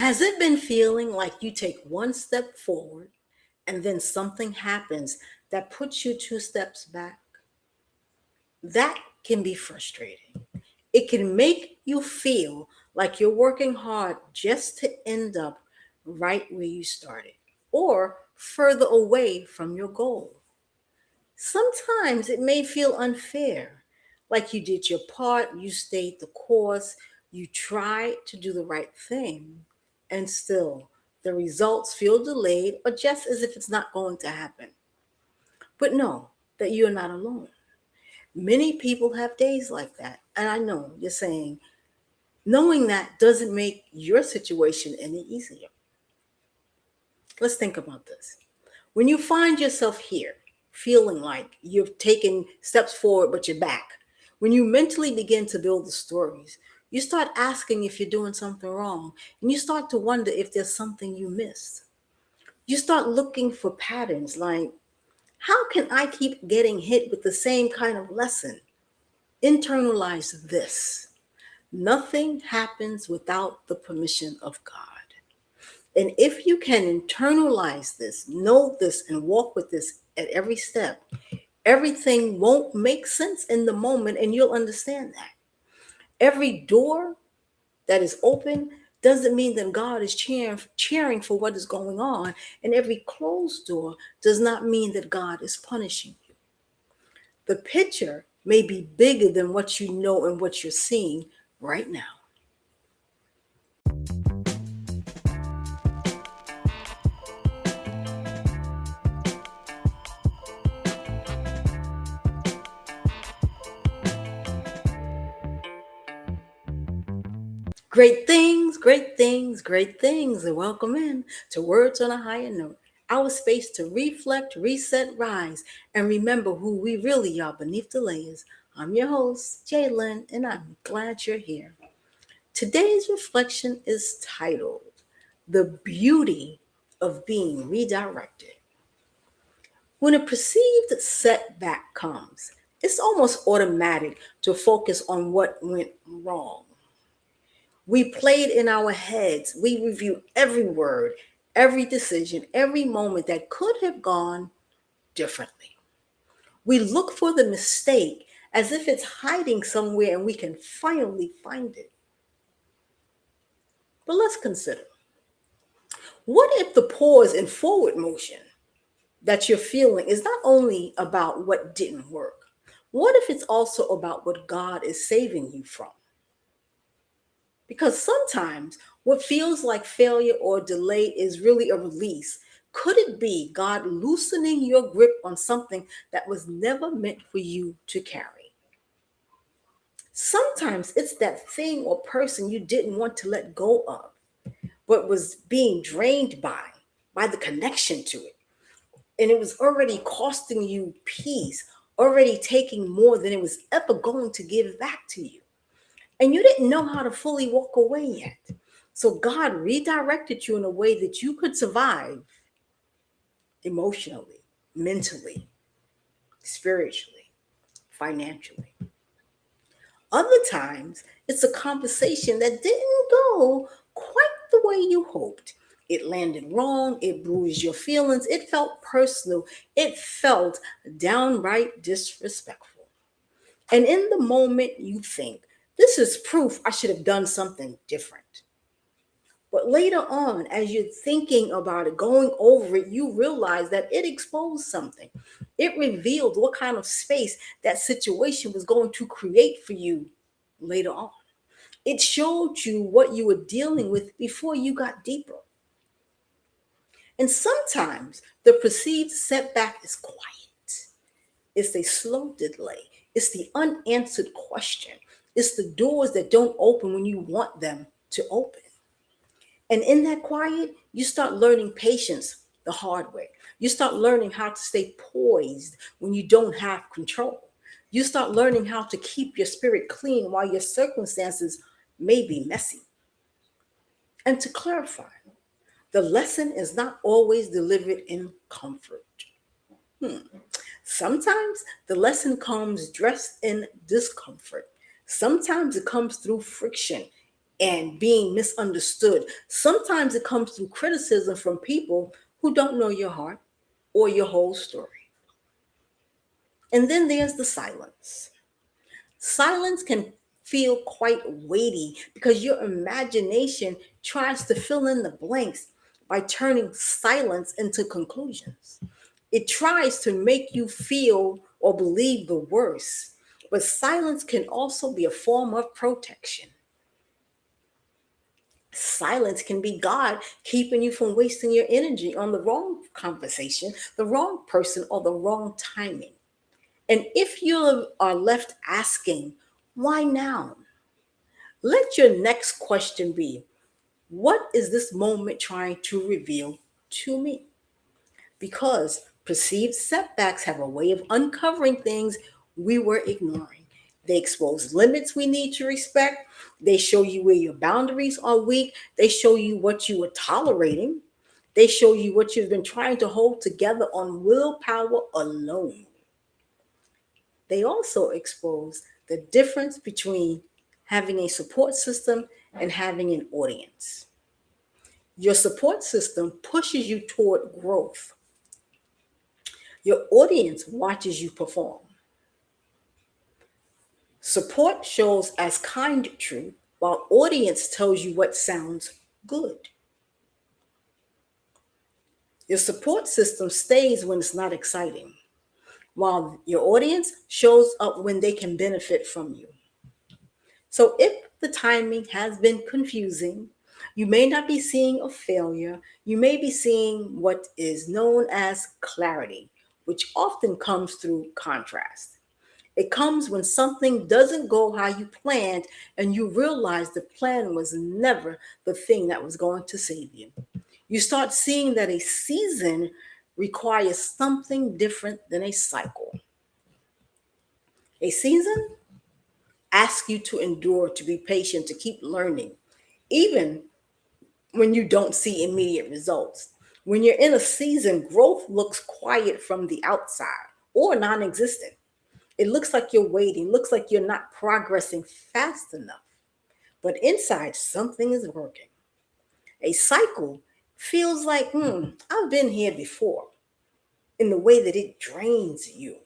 Has it been feeling like you take one step forward and then something happens that puts you two steps back? That can be frustrating. It can make you feel like you're working hard just to end up right where you started or further away from your goal. Sometimes it may feel unfair, like you did your part, you stayed the course, you tried to do the right thing, and still the results feel delayed or just as if it's not going to happen. But know that you're not alone. Many people have days like that. And I know you're saying, knowing that doesn't make your situation any easier. Let's think about this. When you find yourself here, feeling like you've taken steps forward but you're back, when you mentally begin to build the stories, you start asking if you're doing something wrong, and you start to wonder if there's something you missed. You start looking for patterns like, how can I keep getting hit with the same kind of lesson? Internalize this. Nothing happens without the permission of God. And if you can internalize this, know this, and walk with this at every step, everything won't make sense in the moment, and you'll understand that. Every door that is open doesn't mean that God is cheering for what is going on, and every closed door does not mean that God is punishing you. The picture may be bigger than what you know and what you're seeing right now. Great things, great things, great things, and welcome in to Words on a Higher Note, our space to reflect, reset, rise, and remember who we really are beneath the layers. I'm your host, Jalen, and I'm glad you're here. Today's reflection is titled, The Beauty of Being Redirected. When a perceived setback comes, it's almost automatic to focus on what went wrong. We played in our heads. We review every word, every decision, every moment that could have gone differently. We look for the mistake as if it's hiding somewhere and we can finally find it. But let's consider, what if the pause and forward motion that you're feeling is not only about what didn't work? What if it's also about what God is saving you from? Because sometimes what feels like failure or delay is really a release. Could it be God loosening your grip on something that was never meant for you to carry? Sometimes it's that thing or person you didn't want to let go of, but was being drained by the connection to it. And it was already costing you peace, already taking more than it was ever going to give back to you. And you didn't know how to fully walk away yet. So God redirected you in a way that you could survive emotionally, mentally, spiritually, financially. Other times, it's a conversation that didn't go quite the way you hoped. It landed wrong, it bruised your feelings, it felt personal, it felt downright disrespectful. And in the moment, you think, this is proof I should have done something different. But later on, as you're thinking about it, going over it, you realize that it exposed something. It revealed what kind of space that situation was going to create for you later on. It showed you what you were dealing with before you got deeper. And sometimes the perceived setback is quiet. It's a slow delay. It's the unanswered question. It's the doors that don't open when you want them to open. And in that quiet, you start learning patience the hard way. You start learning how to stay poised when you don't have control. You start learning how to keep your spirit clean while your circumstances may be messy. And to clarify, the lesson is not always delivered in comfort. Sometimes the lesson comes dressed in discomfort. Sometimes it comes through friction, and being misunderstood. Sometimes it comes through criticism from people who don't know your heart or your whole story. And then there's the silence. Silence can feel quite weighty because your imagination tries to fill in the blanks by turning silence into conclusions. It tries to make you feel or believe the worst, but silence can also be a form of protection. Silence can be God keeping you from wasting your energy on the wrong conversation, the wrong person, or the wrong timing. And if you are left asking, why now? Let your next question be, what is this moment trying to reveal to me? Because perceived setbacks have a way of uncovering things we were ignoring. They expose limits we need to respect. They show you where your boundaries are weak. They show you what you were tolerating. They show you what you've been trying to hold together on willpower alone. They also expose the difference between having a support system and having an audience. Your support system pushes you toward growth. Your audience watches you perform. Support shows as kind truth, while audience tells you what sounds good. Your support system stays when it's not exciting, while your audience shows up when they can benefit from you. So if the timing has been confusing, you may not be seeing a failure, you may be seeing what is known as clarity, which often comes through contrast. It comes when something doesn't go how you planned and you realize the plan was never the thing that was going to save you. You start seeing that a season requires something different than a cycle. A season asks you to endure, to be patient, to keep learning, even when you don't see immediate results. When you're in a season, growth looks quiet from the outside or non existent. It looks like you're waiting, looks like you're not progressing fast enough. But inside, something is working. A cycle feels like, I've been here before, in the way that it drains you.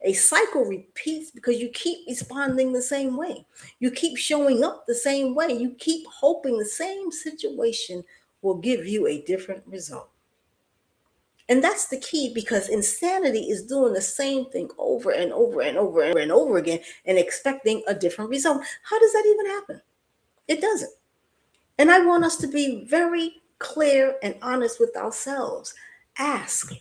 A cycle repeats because you keep responding the same way. You keep showing up the same way. You keep hoping the same situation will give you a different result. And that's the key, because insanity is doing the same thing over and over and over and over again and expecting a different result. How does that even happen? It doesn't. And I want us to be very clear and honest with ourselves. Ask,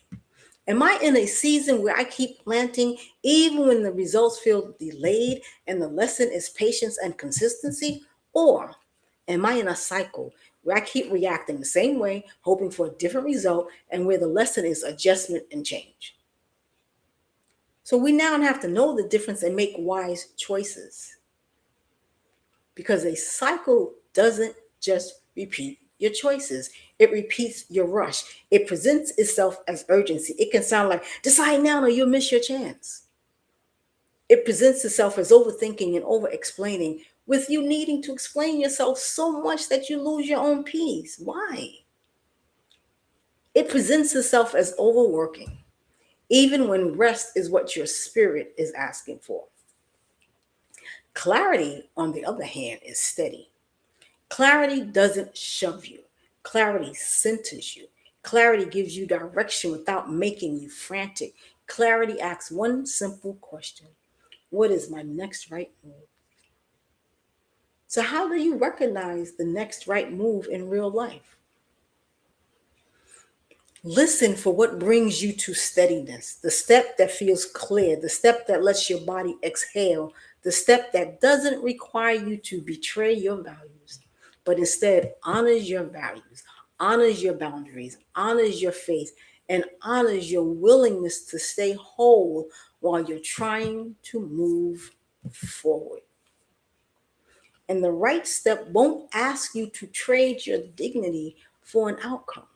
am I in a season where I keep planting even when the results feel delayed and the lesson is patience and consistency? Or am I in a cycle where I keep reacting the same way, hoping for a different result, and where the lesson is adjustment and change? So we now have to know the difference and make wise choices, because a cycle doesn't just repeat your choices. It repeats your rush. It presents itself as urgency. It can sound like, decide now or you'll miss your chance. It presents itself as overthinking and over explaining, with you needing to explain yourself so much that you lose your own peace. Why? It presents itself as overworking, even when rest is what your spirit is asking for. Clarity, on the other hand, is steady. Clarity doesn't shove you. Clarity centers you. Clarity gives you direction without making you frantic. Clarity asks one simple question: what is my next right move? So, how do you recognize the next right move in real life? Listen for what brings you to steadiness, the step that feels clear, the step that lets your body exhale, the step that doesn't require you to betray your values, but instead honors your values, honors your boundaries, honors your faith, and honors your willingness to stay whole while you're trying to move forward. And the right step won't ask you to trade your dignity for an outcome.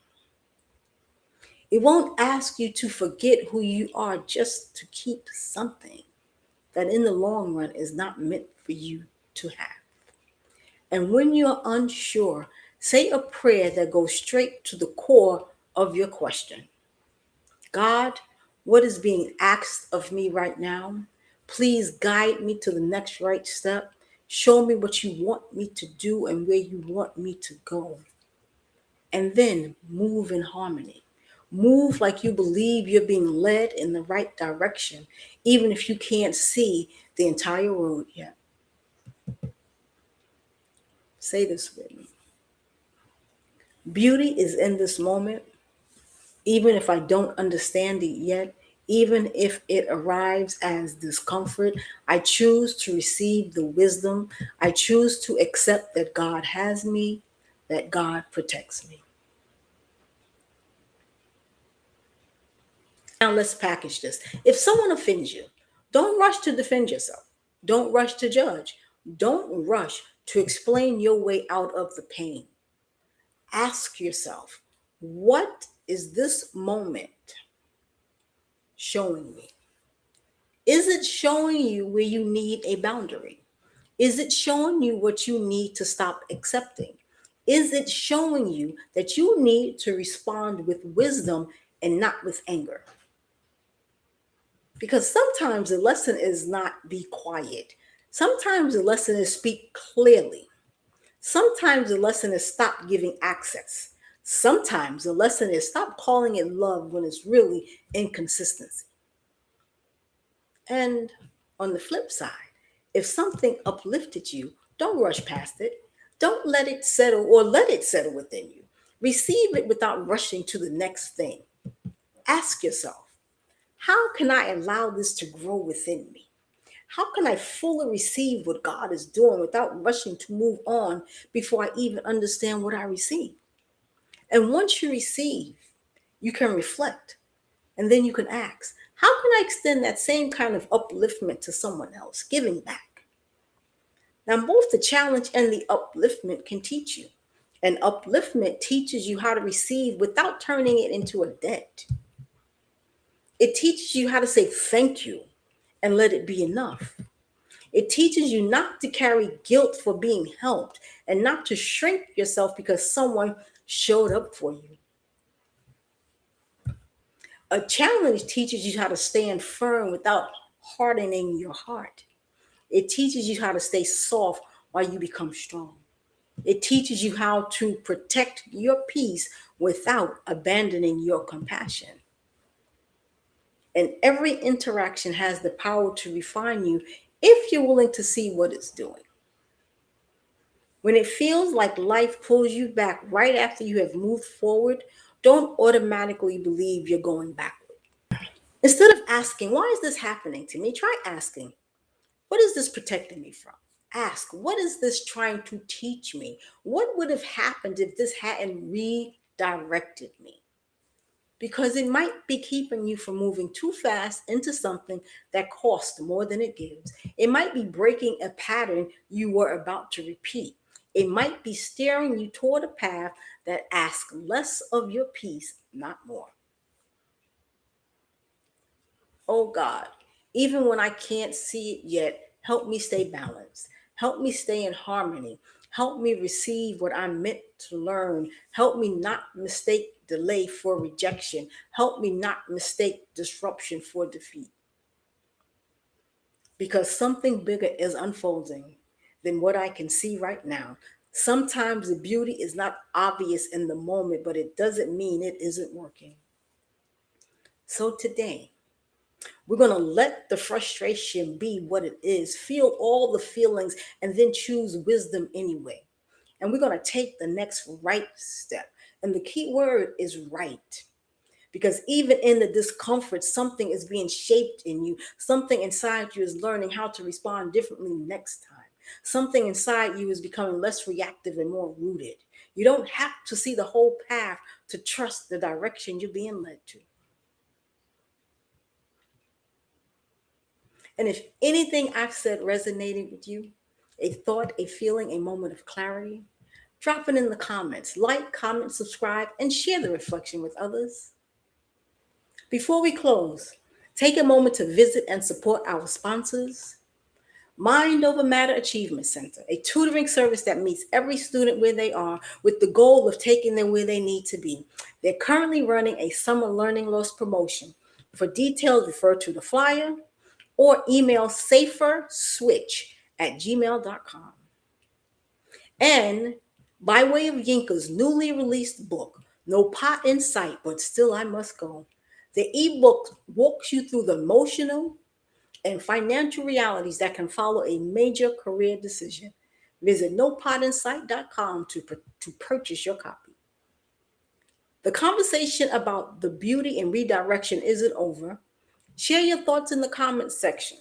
It won't ask you to forget who you are just to keep something that in the long run is not meant for you to have. And when you're unsure, say a prayer that goes straight to the core of your question. God, what is being asked of me right now? Please guide me to the next right step. Show me what you want me to do and where you want me to go. And then move in harmony. Move like you believe you're being led in the right direction, even if you can't see the entire road yet. Say this with me. Beauty is in this moment, even if I don't understand it yet, even if it arrives as discomfort. I choose to receive the wisdom. I choose to accept that God has me, that God protects me. Now let's package this. If someone offends you, don't rush to defend yourself. Don't rush to judge. Don't rush to explain your way out of the pain. Ask yourself, what is this moment showing me? Is it showing you where you need a boundary? Is it showing you what you need to stop accepting? Is it showing you that you need to respond with wisdom and not with anger? Because sometimes the lesson is not be quiet. Sometimes the lesson is speak clearly. Sometimes the lesson is stop giving access. Sometimes the lesson is stop calling it love when it's really inconsistency. And on the flip side, if something uplifted you, don't rush past it. Don't let it settle or let it settle within you. Receive it without rushing to the next thing. Ask yourself, how can I allow this to grow within me? How can I fully receive what God is doing without rushing to move on before I even understand what I receive? And once you receive, you can reflect and then you can ask, how can I extend that same kind of upliftment to someone else, giving back? Now, both the challenge and the upliftment can teach you. And upliftment teaches you how to receive without turning it into a debt. It teaches you how to say thank you and let it be enough. It teaches you not to carry guilt for being helped and not to shrink yourself because someone showed up for you. A challenge teaches you how to stand firm without hardening your heart. It teaches you how to stay soft while you become strong. It teaches you how to protect your peace without abandoning your compassion. And every interaction has the power to refine you if you're willing to see what it's doing. When it feels like life pulls you back right after you have moved forward, don't automatically believe you're going backward. Instead of asking, why is this happening to me? Try asking, what is this protecting me from? Ask, what is this trying to teach me? What would have happened if this hadn't redirected me? Because it might be keeping you from moving too fast into something that costs more than it gives. It might be breaking a pattern you were about to repeat. It might be steering you toward a path that asks less of your peace, not more. Oh God, even when I can't see it yet, help me stay balanced. Help me stay in harmony. Help me receive what I'm meant to learn. Help me not mistake delay for rejection. Help me not mistake disruption for defeat. Because something bigger is unfolding than what I can see right now. Sometimes the beauty is not obvious in the moment, but it doesn't mean it isn't working. So today, we're going to let the frustration be what it is, feel all the feelings, and then choose wisdom anyway. And we're going to take the next right step. And the key word is right. Because even in the discomfort, something is being shaped in you. Something inside you is learning how to respond differently next time. Something inside you is becoming less reactive and more rooted. You don't have to see the whole path to trust the direction you're being led to. And if anything I've said resonated with you, a thought, a feeling, a moment of clarity, drop it in the comments. Like, comment, subscribe, and share the reflection with others. Before we close, take a moment to visit and support our sponsors. Mind Over Matter Achievement Center, a tutoring service that meets every student where they are with the goal of taking them where they need to be. They're currently running a summer learning loss promotion. For details, refer to the flyer or email saferswitch@gmail.com. And by way of Yinka's newly released book, No Pot in Sight, but Still I Must Go, the ebook walks you through the emotional and financial realities that can follow a major career decision. Visit nopotinsight.com to purchase your copy. The conversation about the beauty and redirection isn't over. Share your thoughts in the comments section.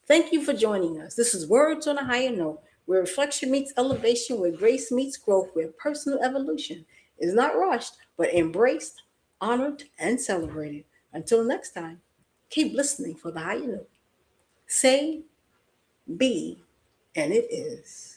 Thank you for joining us. This is Words on a Higher Note, where reflection meets elevation, where grace meets growth, where personal evolution is not rushed, but embraced, honored, and celebrated. Until next time, keep listening for the higher note. Say, be, and it is.